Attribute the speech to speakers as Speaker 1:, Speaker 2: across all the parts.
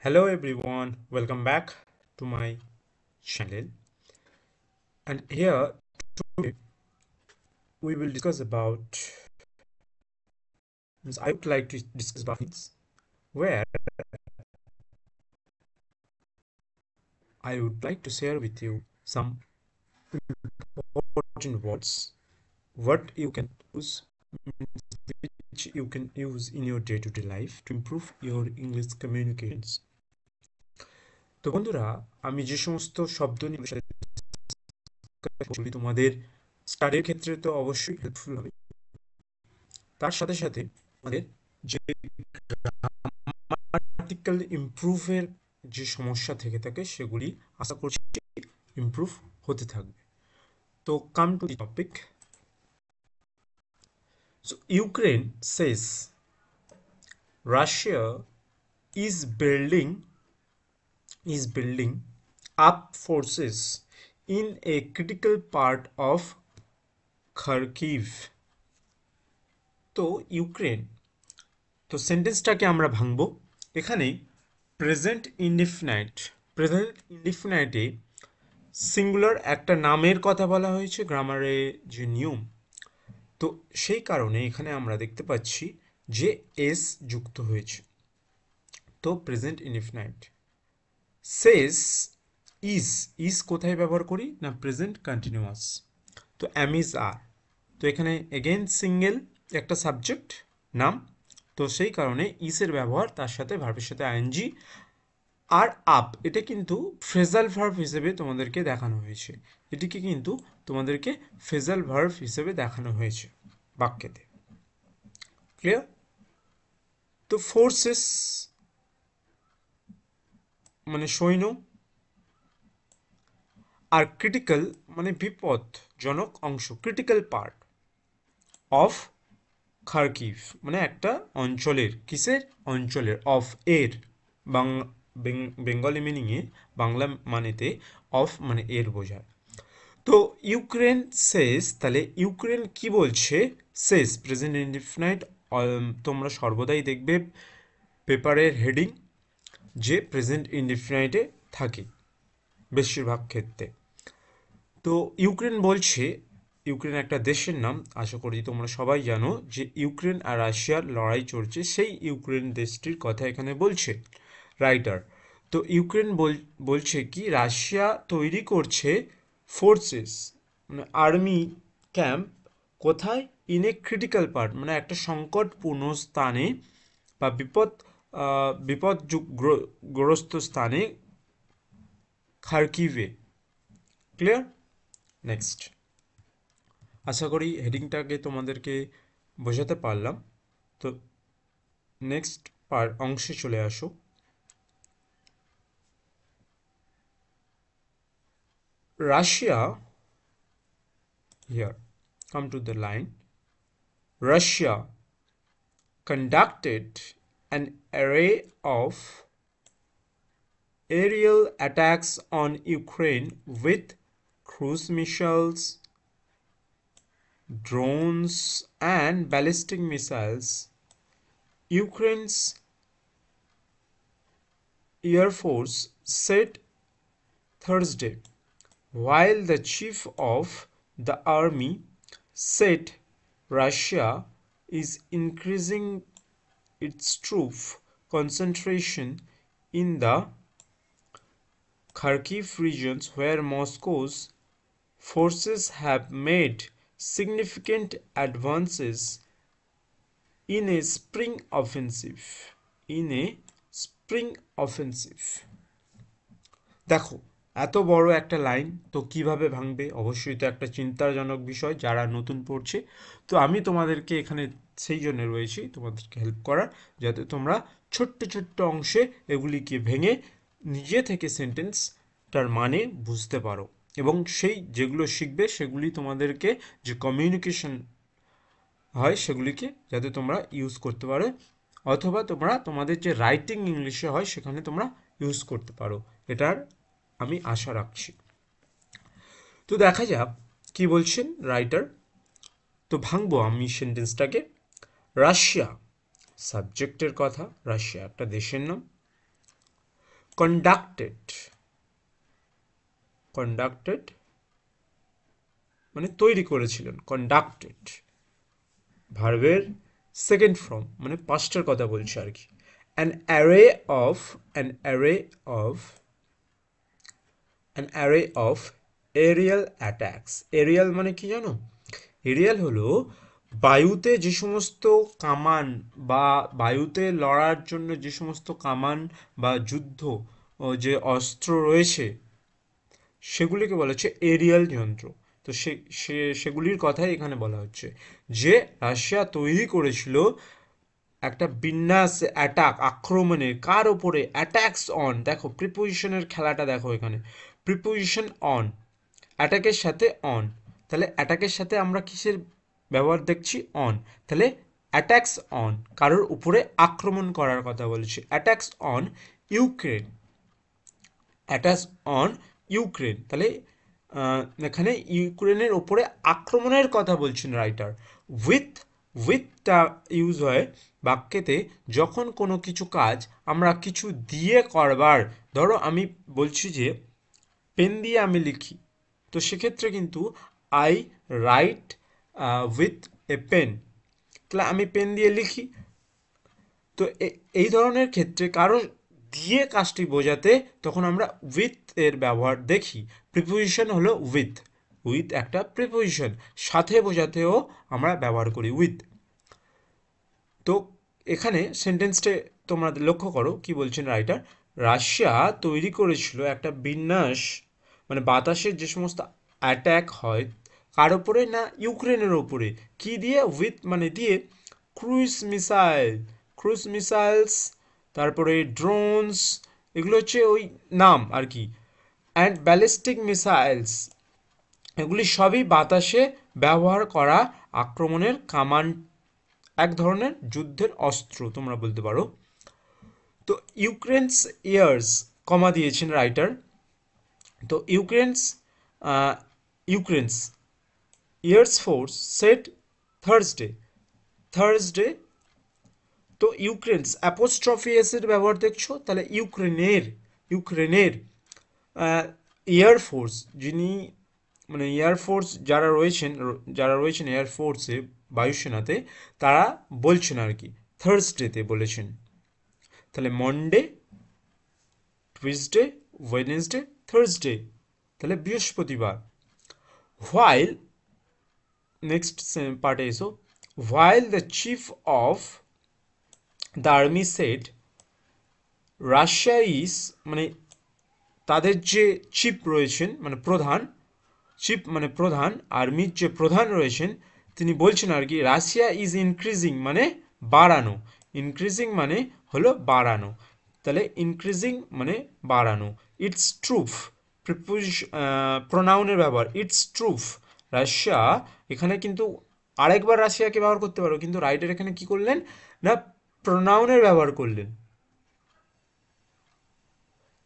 Speaker 1: Hello everyone, welcome back to my channel. And here today we will discuss about. I would like to discuss about things where I would like to share with you some important words, what you can use, which you can use in your day-to-day life to improve your English communications. তো বন্ধুরা, আমি যে সমস্ত শব্দ নিয়ে তোমাদের স্টাডির ক্ষেত্রে তো অবশ্যই হেল্পফুল হবে, তার সাথে সাথে আমাদের যে গ্রামাটিক্যাল ইমপ্রুভের যে সমস্যা থেকে থাকে সেগুলি আশা করছি ইমপ্রুভ হতে থাকবে। তো come to the topic. So Ukraine says Russia is building up forces in a critical part of Kharkiv. তো ইউক্রেন, তো সেন্টেন্সটাকে আমরা ভাঙবো। এখানে প্রেজেন্ট ইনডিফিনাইটে সিঙ্গুলার একটা নামের কথা বলা হয়েছে গ্রামারে যে নিয়ম, তো সেই কারণে এখানে আমরা দেখতে পাচ্ছি যে এস যুক্ত হয়েছে। তো প্রেজেন্ট ইনডিফিনাইট সেস ইজ কোথায় ব্যবহার করি না প্রেজেন্ট কন্টিনিউয়াস। তো অ্যাম ইজ আর, তো এখানে এগেইন সিঙ্গেল একটা সাবজেক্ট নাম, তো সেই কারণে ইসের ব্যবহার তার সাথে ভার্বের সাথে আইএনজি আর আপ, এটা কিন্তু ফ্রেজাল ভার্ব হিসেবে তোমাদেরকে দেখানো হয়েছে। এটিকে কিন্তু তোমাদেরকে ফ্রেজাল ভার্ব হিসেবে দেখানো হয়েছে বাক্যেতে। ক্লিয়ার? তো ফোর্সেস মানে সৈন্য, আর ক্রিটিক্যাল মানে বিপদজনক অংশ, ক্রিটিক্যাল পার্ট অফ খার্কিভ মানে একটা অঞ্চলের, কিসের অঞ্চলের, অফ এর বেঙ্গলি মিনিংয়ে, বাংলা মানেতে অফ মানে এর বোঝায়। তো ইউক্রেন সেস, তাহলে ইউক্রেন কি বলছে, সেস প্রেজেন্ট ইনডিফিনাইট। তোমরা সর্বদাই দেখবে পেপারের হেডিং যে প্রেজেন্ট ইনডিফিনাইটে থাকে বেশিরভাগ ক্ষেত্রে। তো ইউক্রেন বলছে, ইউক্রেন একটা দেশের নাম, আশা করি তোমরা সবাই জানো যে ইউক্রেন আর রাশিয়ার লড়াই চলছে, সেই ইউক্রেন দেশটির কথা এখানে বলছে রাইটার। তো ইউক্রেন বলছে কি রাশিয়া তৈরি করছে ফোর্সেস মানে আর্মি ক্যাম্প, কোথায়, ইন এ ক্রিটিক্যাল পার্ট মানে একটা সংকটপূর্ণ স্থানে বা বিপদগ্রস্ত স্থানে, খার্কিভে। ক্লিয়ার? নেক্সট, আশা করি হেডিংটাকে তোমাদেরকে বোঝাতে পারলাম। তো নেক্সট অংশে চলে আসো। Russia, here come to the line, Russia conducted an array of aerial attacks on Ukraine with cruise missiles, drones and ballistic missiles. Ukraine's Air Force said Thursday, while the chief of the army said Russia is increasing its troop concentration in the Kharkiv regions where Moscow's forces have made significant advances in a spring offensive. দেখো, এত বড় একটা line তো কিভাবে ভাঙবে, অবশ্যই তো একটা চিন্তাজনক বিষয় যারা নতুন পড়ছে। তো আমি তোমাদেরকে এখানে সেই জন্য রয়েছি তোমাদেরকে হেল্প করার, যাতে তোমরা ছোট্ট ছোট্ট অংশে এগুলিকে ভেঙে নিজে থেকে সেন্টেন্সটার মানে বুঝতে পারো, এবং সেই যেগুলো শিখবে সেগুলি তোমাদেরকে যে কমিউনিকেশন হয় সেগুলিকে যাতে তোমরা ইউজ করতে পারো, অথবা তোমরা তোমাদের যে রাইটিং ইংলিশে হয় সেখানে তোমরা ইউজ করতে পারো, এটার আমি আশা রাখছি। তো দেখা যাক কি বলছেন রাইটার। তো ভাঙবো আমি সেন্টেন্সটাকে। রাশিয়া সাবজেক্টের কথা, রাশিয়া একটা দেশের নাম। কন্ডাক্টেড, কন্ডাক্টেড মানে তৈরি করেছিলেন, কন্ডাক্টেড ভার্বের সেকেন্ড ফর্ম মানে পাস্টের কথা বলছি আর কি। An array of an array of an array of aerial attacks. Aerial মানে কি জানো? এরিয়াল হলো বায়ুতে যে সমস্ত কামান বা বায়ুতে লড়ার জন্য যে সমস্ত কামান বা যুদ্ধ যে অস্ত্র রয়েছে সেগুলিকে বলা হচ্ছে এরিয়াল যন্ত্র। তো সেগুলির কথাই এখানে বলা হচ্ছে যে রাশিয়া তৈরি করেছিল একটা বিন্যাস অ্যাটাক, আক্রমণের কার ওপরে? অ্যাটাকস অন, দেখো প্রিপোজিশনের খেলাটা দেখো এখানে, প্রিপোজিশন অন, অ্যাটাকের সাথে অন, তাহলে অ্যাটাকের সাথে আমরা কিসের ব্যবহার দেখছি? অন। তাহলে অ্যাটাকস অন, কারোর উপরে আক্রমণ করার কথা বলছি, attacks on Ukraine, attack on Ukraine. তাহলে এখানে ইউক্রেনের ওপরে আক্রমণের কথা বলছেন রাইটার। উইথ, উইথটা ইউজ হয় বাক্যেতে যখন কোনো কিছু কাজ আমরা কিছু দিয়ে করবার, ধরো আমি বলছি যে পেন দিয়ে আমি লিখি, তো সেক্ষেত্রে কিন্তু I write with a pen, তাহলে আমি পেন দিয়ে লিখি। তো এই ধরনের ক্ষেত্রে কারো দিয়ে কাজটি বোঝাতে তখন আমরা উইথ এর ব্যবহার দেখি। প্রিপোজিশন হলো উইথ, উইথ একটা প্রিপোজিশন, সাথে বোঝাতেও আমরা ব্যবহার করি উইথ। তো এখানে সেন্টেন্সটা তোমরা লক্ষ্য করো কি বলছেন রাইটার, রাশিয়া তৈরি করেছিল একটা বিন্যাস, মানে বাতাসের যে সমস্ত অ্যাট্যাক হয় কার ওপরে? না ইউক্রেনের ওপরে। কি দিয়ে? উইথ মানে দিয়ে, ক্রুজ মিসাইল, ক্রুজ মিসাইলস, তারপরে ড্রোনস, এগুলো হচ্ছে ওই নাম আর কি, অ্যান্ড ব্যালিস্টিক মিসাইলস, এগুলি সবই বাতাসে ব্যবহার করা আক্রমণের কামান, এক ধরনের যুদ্ধের অস্ত্র তোমরা বলতে পারো। তো ইউক্রেনস ইয়ার্স কমা দিয়েছেন রাইটার, তো Ukraine's Ukraine's air force said Thursday, Thursday. তো ইউক্রেনস অ্যাপোস্ট্রফি এসের ব্যবহার দেখছো, তাহলে ইউক্রেনের, ইউক্রেনের এয়ারফোর্স যিনি, মানে এয়ারফোর্স যারা রয়েছেন, যারা রয়েছেন এয়ারফোর্সে বায়ুসেনাতে, তারা বলছেন আর কি থার্সডেতে বলেছেন। তাহলে মন্ডে, টুইসডে, ওয়েডনেসডে, থার্সডে, তাহলে বৃহস্পতিবার। হোয়াইল, নেক্সট পার্টে এসো, while the chief of the army said Russia is, মানে তাদের যে চিফ রয়েছেন মানে প্রধান, চিফ মানে প্রধান, আর্মির যে প্রধান রয়েছেন তিনি বলছেন আর কি রাশিয়া ইজ ইনক্রিজিং মানে বাড়ানো, ইনক্রিজিং মানে হলো বাড়ানো, তাহলে ইনক্রিজিং মানে বাড়ানো। ইটস ট্রুফ, প্রিপোজিশন প্রোনাউনের ব্যবহার, ইটস ট্রুফ, রাশিয়া, এখানে কিন্তু আরেকবার রাশিয়াকে ব্যবহার করতে পারো, কিন্তু রাইটার এখানে কি করলেন না প্রোনাউনের ব্যবহার করলেন।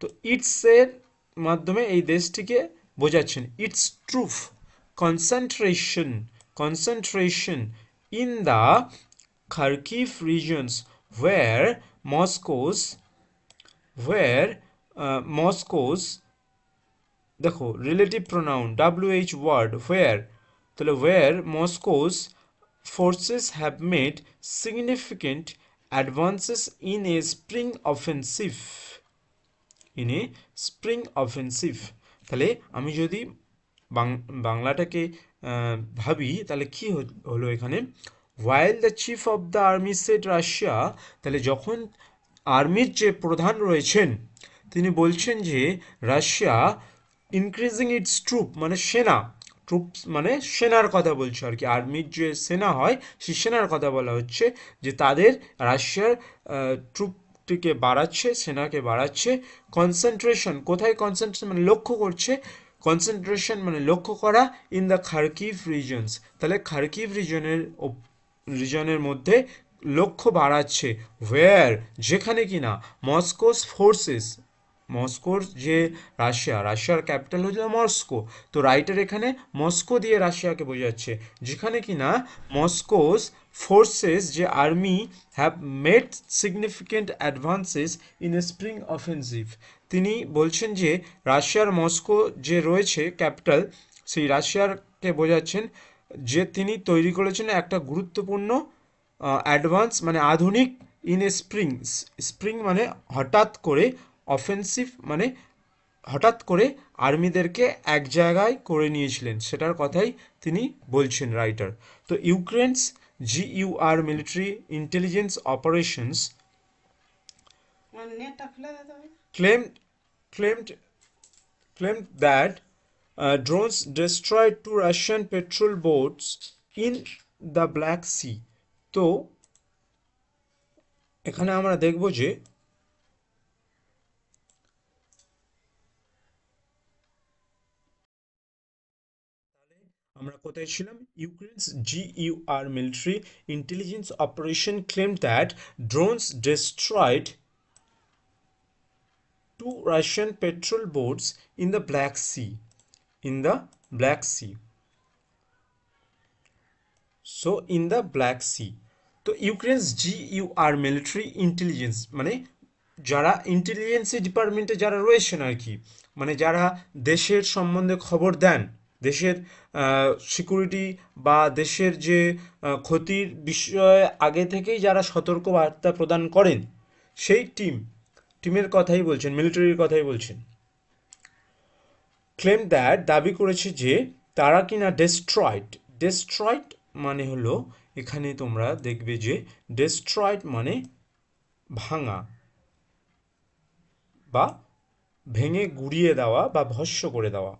Speaker 1: তো ইটস এর মাধ্যমে এই দেশটিকে বোঝাচ্ছেন, it's troop concentration, concentration in the Kharkiv regions where Moscow's, where Moscow's, দেখো relative pronoun WH word where, তাহলে where Moscow's forces have made significant advances in a spring offensive, in a spring offensive. তাহলে আমি যদি বাংলাটাকে ভাবি তাহলে কি হলো এখানে, while the chief of the army said Russia, তাহলে যখন আর্মির যে প্রধান রয়েছেন তিনি বলছেন যে রাশিয়া ইনক্রিজিং ইটস ট্রুপ মানে সেনা, ট্রুপস মানে সেনার কথা বলছে আর কি, আর্মির যে সেনা হয় সেই সেনার কথা বলা হচ্ছে, যে তাদের রাশিয়ার ট্রুপটিকে বাড়াচ্ছে, সেনাকে বাড়াচ্ছে। কনসেন্ট্রেশন, কোথায় কনসেন্ট্রেশন মানে লক্ষ্য করছে, কনসেন্ট্রেশন মানে লক্ষ্য করা, ইন দ্য খার্কিভ রিজনস, তাহলে খার্কিভ রিজনের মধ্যে লক্ষ্য বাড়াচ্ছে, ওয়্যার যেখানে কিনা মস্কোস ফোর্সেস, মস্কোর যে রাশিয়ার ক্যাপিটাল হচ্ছে মস্কো। তো রাইটার এখানে মস্কো দিয়ে রাশিয়াকে বোঝাচ্ছে, যেখানে কিনা মস্কোস ফোর্সেস যে army have made significant advances in a spring offensive. তিনি বলছেন যে রাশিয়ার মস্কো যে রয়েছে ক্যাপিটাল, সেই রাশিয়ারকে বোঝাচ্ছেন যে তিনি তৈরি করেছেন একটা গুরুত্বপূর্ণ অ্যাডভান্স মানে আধুনিক ইন এ স্প্রিং। স্প্রিং মানে হঠাৎ করে, অফেন্সিভ মানে হঠাৎ করে আর্মিদেরকে এক জায়গায় করে নিয়েছিলেন, সেটার কথাই তিনি বলছেন রাইটার। তো ইউক্রেনস GUR military intelligence operations claimed claimed claimed that drones destroyed two Russian patrol boats in the Black Sea. তো এখানে আমরা দেখব যে আমরা কোথায় ছিলাম, ইউক্রেনস GUR military intelligence operation claimed that drones destroyed two Russian patrol boats in the Black Sea. In the Black Sea. So in the Black Sea. তো ইউক্রেনস GUR military intelligence মানে যারা ইন্টেলিজেন্সি ডিপার্টমেন্টে যারা রয়েছেন আর কি, মানে যারা দেশের সম্বন্ধে খবর দেন, দেশের সিকিউরিটি বা দেশের যে ক্ষতির বিষয়ে আগে থেকেই যারা সতর্ক বার্তা প্রদান করেন, সেই টিমের কথাই বলছেন, মিলিটারির কথাই বলছেন। ক্লেম দ্যাট দাবি করেছে যে তারা কিনা ডেস্ট্রয়েড মানে হলো, এখানে তোমরা দেখবে যে ডেস্ট্রয়েড মানে ভাঙা বা ভেঙে গুড়িয়ে দেওয়া বা ভস্ম করে দেওয়া।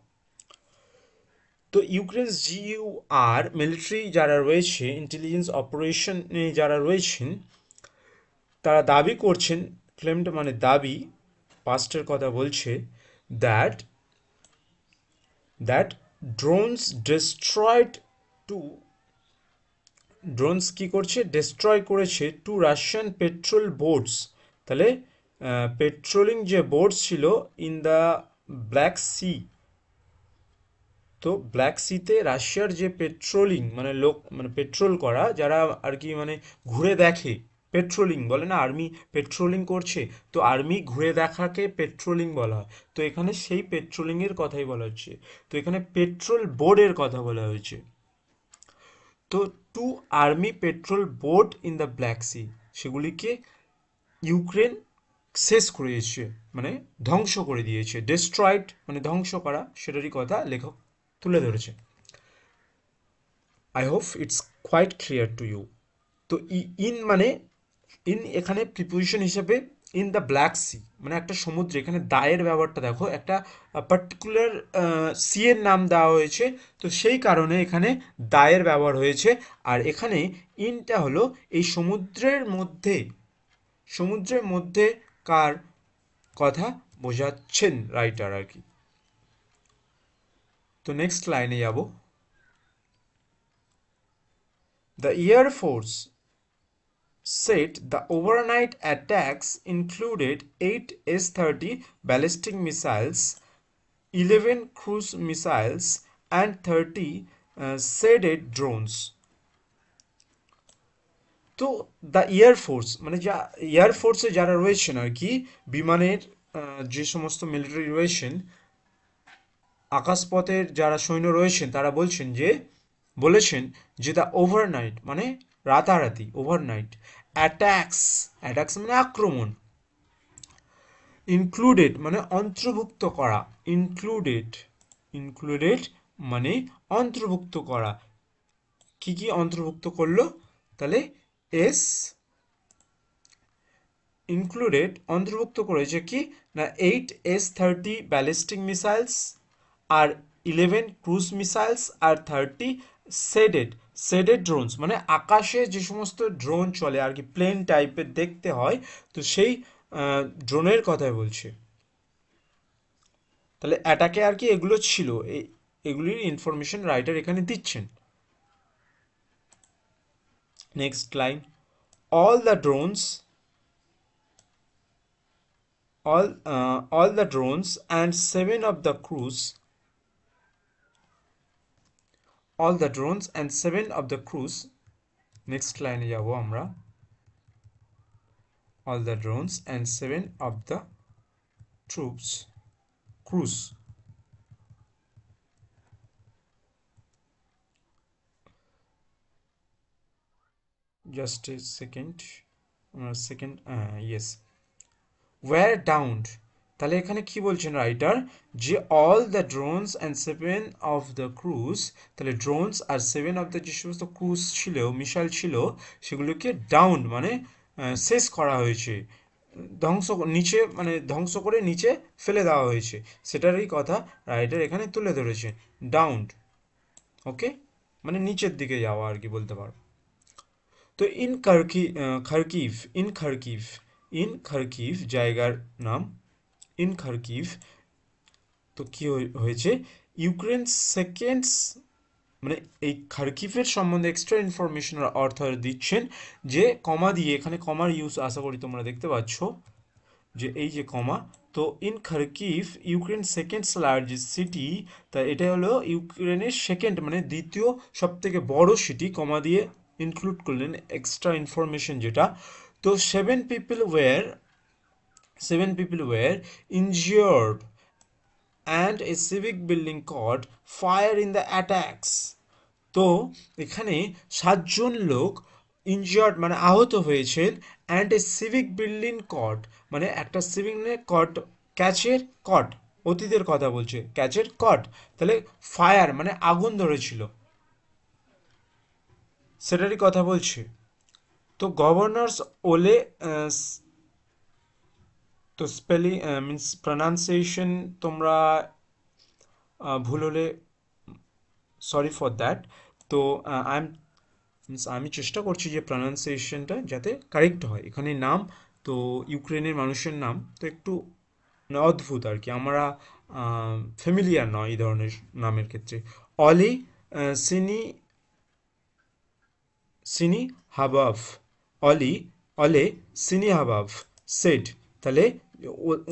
Speaker 1: তো ইউক্রেনস GUR মিলিটারি যারা রয়েছে, ইন্টেলিজেন্স অপারেশনে যারা রয়েছেন, তারা দাবি করছেন, ক্লেমড মানে দাবি, পাস্টের কথা বলছে, that that drones destroyed two drones কি করছে, ডেস্ট্রয় করেছে টু রাশিয়ান পেট্রোল বোটস। তাহলে পেট্রোলিং যে বোটস ছিল ইন দ্য ব্ল্যাক সি। তো ব্ল্যাক সিতে রাশিয়ার যে পেট্রোলিং মানে লোক মানে পেট্রোল করা যারা আর কি, মানে ঘুরে দেখে, পেট্রোলিং বলে না, আর্মি পেট্রোলিং করছে, তো আর্মি ঘুরে দেখাকে পেট্রোলিং বলা হয়। তো এখানে সেই পেট্রোলিংয়ের কথাই বলা হচ্ছে। তো এখানে পেট্রোল বোর্ডের কথা বলা হয়েছে। তো two army patrol boat in the Black Sea, সেগুলিকে ইউক্রেন শেষ করে দিয়েছে, মানে ধ্বংস করে দিয়েছে। ডেস্ট্রয়েড মানে ধ্বংস করা, সেটারই কথা লেখক তুলে ধরেছে। I hope it's quite clear to you. তো ইন মানে ইন এখানে প্রিপোজিশন হিসেবে ইন দ্য ব্ল্যাক সি মানে একটা সমুদ্রে, এখানে দায়ের ব্যাপারটা দেখো, একটা পার্টিকুলার সি এর নাম দেওয়া হয়েছে, তো সেই কারণে এখানে দায়ের ব্যবহার হয়েছে। আর এখানে ইনটা হলো এই সমুদ্রের মধ্যে কার কথা বোঝাচ্ছেন রাইটার আর কি। তো নেক্সট লাইনে যাব। The air force said the overnight attacks included 8 S-30 ballistic missiles, 11 cruise missiles, and 30 Sheded drones. তো দ্য এয়ার ফোর্স মানে যা এয়ার ফোর্সে যারা রয়েছেন আর কি, বিমানের যে সমস্ত মিলিটারি রয়েছেন, আকাশপথের যারা সৈন্য রয়েছেন, তারা বলেছেন যে দ্য ওভারনাইট মানে রাতারাতি, ওভারনাইট অ্যাটাক্স মানে আক্রমণ, ইনক্লুডেড মানে অন্তর্ভুক্ত করা, ইনক্লুডেড মানে অন্তর্ভুক্ত করা, কি কি অন্তর্ভুক্ত করলো, তাহলে এস ইনক্লুডেড অন্তর্ভুক্ত করেছে কি না 8 S-30 ব্যালিস্টিক মিসাইলস, আর 11 ক্রুজ মিসাইলস, আর 30 শেডেড ড্রোনস মানে আকাশে যে সমস্ত ড্রোন চলে আর কি, প্লেন টাইপের দেখতে হয়, তো সেই ড্রোনের কথাই বলছে। তাহলে অ্যাটাকে আর কি এগুলো ছিল, এগুলির ইনফরমেশন রাইটার এখানে দিচ্ছেন। Next line, all the drones all the drones and seven of the crews all the drones and seven of the crews next line যাব আমরা all the drones and seven of the crews just a second yes were downed তাহলে এখানে কি বলছেন Reuters যে all the drones and seven of the cruise তাহলে drones আর seven of the যে সমস্ত ক্রুজ ছিল মিসাইল ছিল সেগুলোকে ডাউন মানে শেষ করা হয়েছে ধ্বংস নিচে মানে ধ্বংস করে নিচে ফেলে দেওয়া হয়েছে সেটারই কথা রাইটার এখানে তুলে ধরেছে ডাউন ওকে মানে নিচের দিকে যাওয়া আর কি বলতে পারো তো ইন খারকিভ জায়গার নাম ইন খারকিভ তো কি হয়েছে ইউক্রেন সেকেন্ডস মানে এই খারকিভের সম্বন্ধে এক্সট্রা ইনফরমেশন অর্থ দিচ্ছেন যে কমা দিয়ে এখানে কমার ইউজ আশা করি তোমরা দেখতে পাচ্ছ যে এই যে কমা তো in Kharkiv Ukraine second largest city তা এটা হলো ইউক্রেনের সেকেন্ড মানে দ্বিতীয় সব থেকে বড় সিটি কমা দিয়ে ইনক্লুড করলেন এক্সট্রা ইনফরমেশন যেটা তো seven people were injured and a civic building caught fire in the attacks তো এখানে 7 জন লোক ইনজিয়ার্ড মানে আহত হয়েছেন অ্যান্ড এ সিভিক বিল্ডিং কট মানে একটা সিভিক কট ক্যাচের কট অতীতের কথা বলছে ক্যাচের কট তাহলে ফায়ার মানে আগুন ধরেছিল সেটারই কথা বলছে তো গভর্নর্স ওলে তো স্পেলিং মিন্স প্রনাউন্সিয়েশন তোমরা ভুল হলে সরি ফর দ্যাট তো আমি চেষ্টা করছি যে প্রনাউন্সিয়েশনটা যাতে কারেক্ট হয় এখানে নাম তো ইউক্রেনের মানুষের নাম তো একটু অদ্ভুত আর কি আমরা ফ্যামিলিয়ার নয় এই ধরনের নামের ক্ষেত্রে অলি সিনি সিনি হাবাভ অলি অলে সিনি হাবাভ সেড তাহলে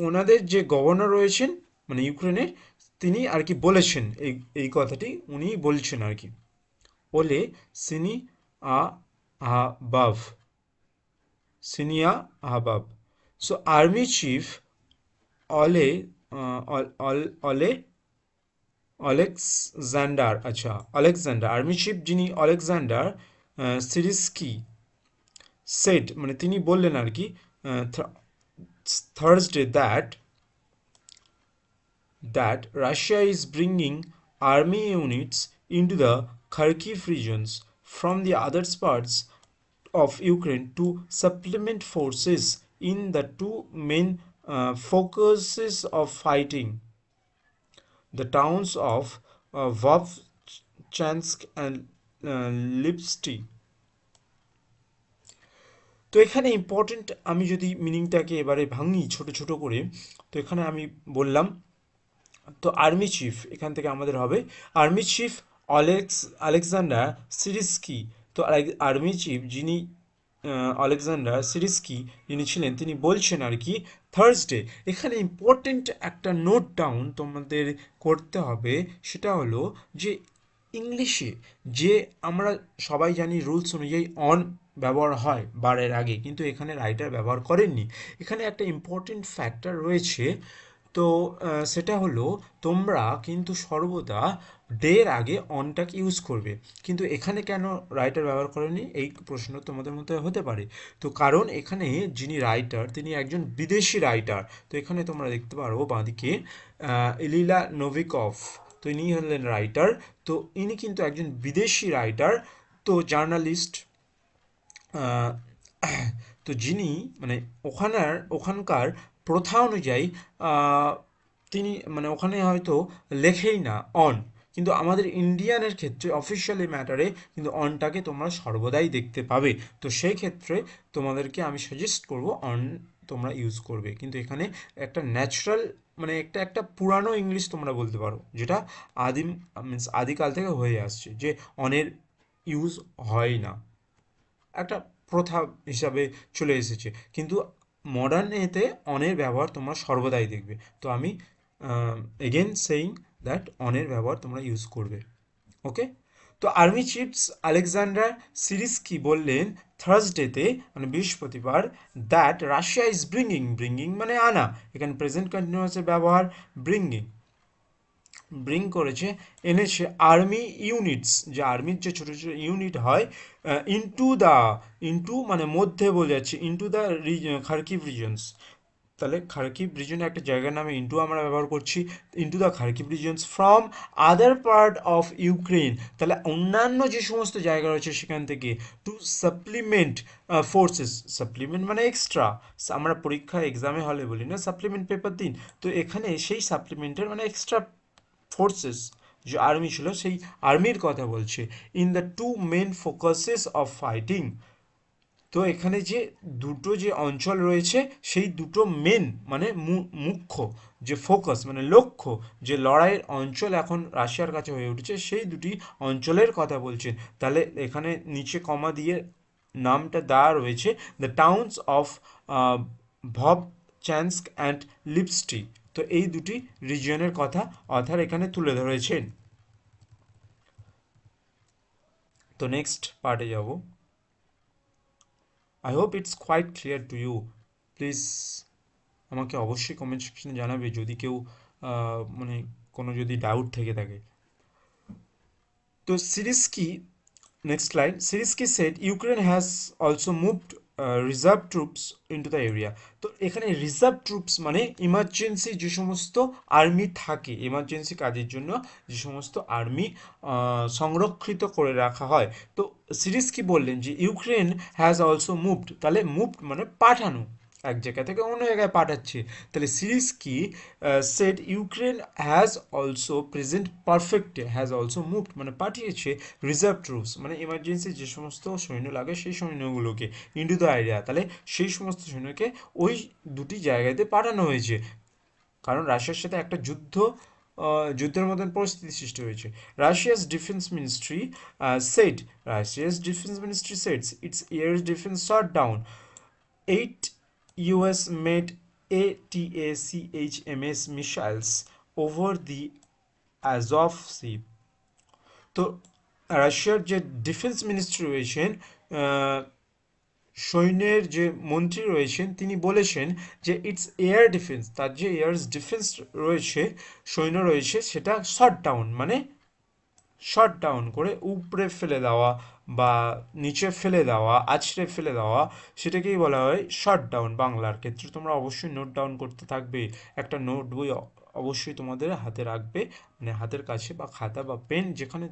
Speaker 1: ওনাদের যে গভর্নর রয়েছেন মানে ইউক্রেনের তিনি আর কি বলেছেন এই কথাটি উনি বলছেন আর কি ওলে সিনি আহাবাভ সিনিয়া আহাবাভ সো আর্মি চিফ অলে অলে অলেকজান্ডার আচ্ছা অলেকজান্ডার আর্মি চিফ যিনি অলেকজান্ডার সিরিস্কি সেড মানে তিনি বললেন আর কি Thursday that Russia is bringing army units into the Kharkiv regions from the other parts of Ukraine to supplement forces in the two main focuses of fighting, the towns of Vovchansk and Lipsty. তো এখানে important আমি যদি মিনিংটাকে এবারে ভাঙি ছোট ছোট করে তো এখানে আমি বললাম তো আর্মি চিফ এখান থেকে আমাদের হবে আর্মি চিফ আলেকজান্ডার সিরিস্কি তো আর্মি চিফ যিনি আলেকজান্ডার সিরিস্কি যিনি ছিলেন তিনি বলছেন আর কি থার্সডে এখানে ইম্পর্টেন্ট একটা নোট ডাউন তোমাদের করতে হবে সেটা হলো যে ইংলিশে যে আমরা সবাই জানি রুলস অনুযায়ী অন ব্যবহার হয় বারের আগে কিন্তু এখানে রাইটার ব্যবহার করেননি এখানে একটা ইম্পর্টেন্ট ফ্যাক্টর রয়েছে তো সেটা হলো তোমরা কিন্তু সর্বদা ডের আগে অনটাকে ইউজ করবে কিন্তু এখানে কেন রাইটার ব্যবহার করেনি এই প্রশ্ন তোমাদের মধ্যে হতে পারে তো কারণ এখানে যিনি রাইটার তিনি একজন বিদেশি রাইটার তো এখানে তোমরা দেখতে পারো বাঁদিকে ইলিলা নোভিকভ তো ইনি হলেন রাইটার তো ইনি কিন্তু একজন বিদেশি রাইটার তো জার্নালিস্ট তো যিনি মানে ওখানকার প্রথা অনুযায়ী তিনি মানে ওখানে হয়তো লেখেই না অন কিন্তু আমাদের ইন্ডিয়ানের ক্ষেত্রে অফিসিয়ালি ম্যাটারে কিন্তু অনটাকে তোমরা সর্বদাই দেখতে পাবে তো সেই ক্ষেত্রে তোমাদেরকে আমি সাজেস্ট করব অন তোমরা ইউজ করবে কিন্তু এখানে একটা ন্যাচারাল মানে একটা পুরানো ইংলিশ তোমরা বলতে পারো যেটা মিন্স আদিকাল থেকে হয়ে আসছে যে অনের ইউজ হয় না একটা প্রথা হিসাবে চলে এসেছে কিন্তু মডার্ন এতে অনের ব্যবহার তোমরা সর্বদাই দেখবে। তো আমি এগেন সেইং দ্যাট অনের ব্যবহার তোমরা ইউজ করবে। ওকে, তো আর্মি চিফস আলেকজান্ডার সিরিস্কি বললেন থার্সডেতে মানে বৃহস্পতিবার that Russia is bringing, bringing মানে আনা, এখানে প্রেজেন্ট কন্টিনিউয়াসের ব্যবহার ব্রিঙ্গিং, ব্রিং করেছে, এনেছে আর্মি ইউনিটস, যে আর্মির যে ছোটো ছোটো ইউনিট হয়, ইন্টু মানে মধ্যে বোঝাচ্ছে, ইন্টু দ্য খার্কিভ রিজনস। তাহলে খার্কিভ রিজনে একটা জায়গার নামে ইন্টু আমরা ব্যবহার করছি, into the Kharkiv reasons from other part of Ukraine, তাহলে অন্যান্য যে সমস্ত জায়গা রয়েছে সেখান থেকে, টু সাপ্লিমেন্ট ফোর্সেস, সাপ্লিমেন্ট মানে এক্সট্রা, আমরা পরীক্ষা এক্সামে হলে বলি না সাপ্লিমেন্ট পেপার দিন, তো এখানে সেই সাপ্লিমেন্টের মানে এক্সট্রা ফোর্সেস যে আর্মি ছিল সেই আর্মির কথা বলছে, in the two main focuses of fighting. তো এখানে যে দুটো যে অঞ্চল রয়েছে সেই দুটো মেন মানে মুখ্য যে ফোকাস মানে লক্ষ্য, যে লড়াইয়ের অঞ্চল এখন রাশিয়ার কাছে হয়ে উঠেছে সেই দুটি অঞ্চলের কথা বলছেন। তাহলে এখানে নিচে কমা দিয়ে নামটা দেওয়া রয়েছে the towns of ভবচ্যান্স্ক and lipstick. তো এই দুটি রিজিয়নের কথা অথার এখানে তুলে ধরেছেন। তো নেক্সট পার্টে যাব। I hope it's quite clear to you. Please আমাকে অবশ্যই কমেন্ট সেকশনে জানাবে যদি কেউ মানে কোনো যদি ডাউট থেকে থাকে। তো Syrskyi, next line, Syrskyi said Ukraine has also moved reserve troops into the area. তো এখানে রিজার্ভ ট্রুপস মানে ইমার্জেন্সি যে সমস্ত আর্মি থাকে, ইমার্জেন্সি কাজের জন্য যে সমস্ত আর্মি সংরক্ষিত করে রাখা হয়। তো সিরিস্কি বললেন যে ইউক্রেন হ্যাজ অলসো মুভড, তাহলে মুভড মানে পাঠানো, এক জায়গা থেকে অন্য জায়গায় পাঠাচ্ছে। তাহলে সিরিজ কি said Ukraine has also present পারফেক্টে, হ্যাজ অলসো মুভড মানে পাঠিয়েছে, রিজার্ভ ট্রুপস মানে ইমার্জেন্সি যে সমস্ত সৈন্য লাগে সেই সৈন্যগুলোকে, ইন্টু দ্য এরিয়া, তাহলে সেই সমস্ত সৈন্যকে ওই দুটি জায়গাতে পাঠানো হয়েছে, কারণ রাশিয়ার সাথে একটা যুদ্ধের মতন পরিস্থিতি সৃষ্টি হয়েছে। Russia's defence ministry said, Russia's defence ministry said its air defence shot down 8 US made ATACHMS missiles over the Azov Sea. তো রাশিয়ার যে ডিফেন্স মিনিস্ট্রি রয়েছেন, সৈন্যের যে মন্ত্রী রয়েছেন তিনি বলেছেন যে ইটস এয়ার ডিফেন্স, তার যে এয়ার ডিফেন্স রয়েছে সৈন্য রয়েছে সেটা শট ডাউন মানে শট ডাউন করে উপড়ে ফেলে দেওয়া বা নিচে ফেলে দেওয়া, আছড়ে ফেলে দেওয়া, সেটাকেই বলা হয় শট ডাউন। বাংলার ক্ষেত্রে তোমরা অবশ্যই নোট ডাউন করতে থাকবে, একটা নোট বই অবশ্যই তোমাদের হাতে রাখবে, মানে হাতের কাছে বা খাতা বা পেন যেখানে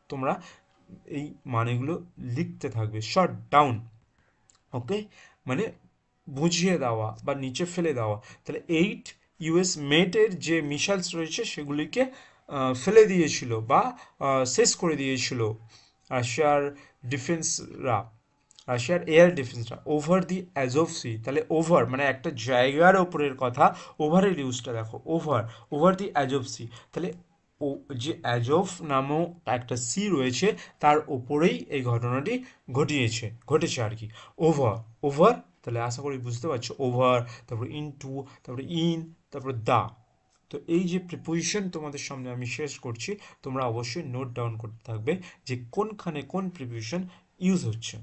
Speaker 1: তোমরা এই মানেগুলো লিখতে থাকবে। শট ডাউন, ওকে, মানে বুঝিয়ে দেওয়া বা নিচে ফেলে দেওয়া। তাহলে 8 US মেটের যে মিসাইলস রয়েছে সেগুলিকে ফেলে দিয়েছিল বা শেষ করে দিয়েছিল রাশিয়ার ডিফেন্সরা, রাশিয়ার এয়ার ডিফেন্সরা, ওভার দি অ্যাজভ সি। তাহলে ওভার মানে একটা জায়গার ওপরের কথা, ওভারের ইউজটা দেখো, ওভার, ওভার দি অ্যাজভ সি। তাহলে ও যে অ্যাজভ নামক একটা সি রয়েছে তার ওপরেই এই ঘটনাটি ঘটেছে আর কি। ওভার, ওভার, তাহলে আশা করি বুঝতে পারছো, ওভার, তারপর ইনটু, তারপরে ইন, তারপরে দা। তো এই যে প্রিপোজিশন তোমাদের সামনে আমি শেষ করছি, তোমরা অবশ্যই নোট ডাউন করতে থাকবে যে কোনখানে কোন প্রিপোজিশন ইউজ হচ্ছে।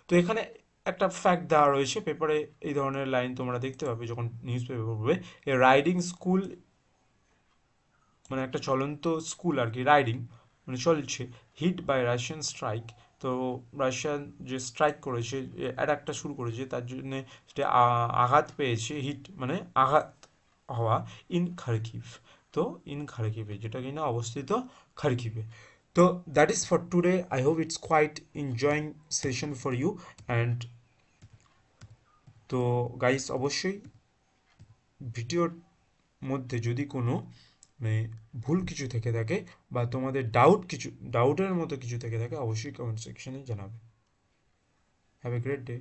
Speaker 1: তো এখানে একটা ফ্যাক্ট দেওয়া রয়েছে পেপারে, এই ধরনের লাইন তোমরা দেখতে পাবে যখন নিউজ পেপার পড়বে। এ রাইডিং স্কুল মানে একটা চলন্ত স্কুল আর কি, রাইডিং মানে চলছে, হিট বাই রাশিয়ান স্ট্রাইক। তো রাশিয়ান যে স্ট্রাইক করেছে, অ্যাটাকটা শুরু করেছে, তার জন্য সেটা আঘাত পেয়েছে, হিট মানে আঘাত হওয়া, ইন খার্কিভ। তো ইন খার্কিভে, যেটা কিনা অবস্থিত খার্কিভে। তো that is for today. I hope it's quite enjoying session for you and তো গাইস অবশ্যই ভিডিওর মধ্যে যদি কোনো মানে ভুল কিছু থেকে থাকে বা তোমাদের ডাউটের মতো কিছু থেকে থাকে অবশ্যই কমেন্ট সেকশনে জানাবে। Have a great day.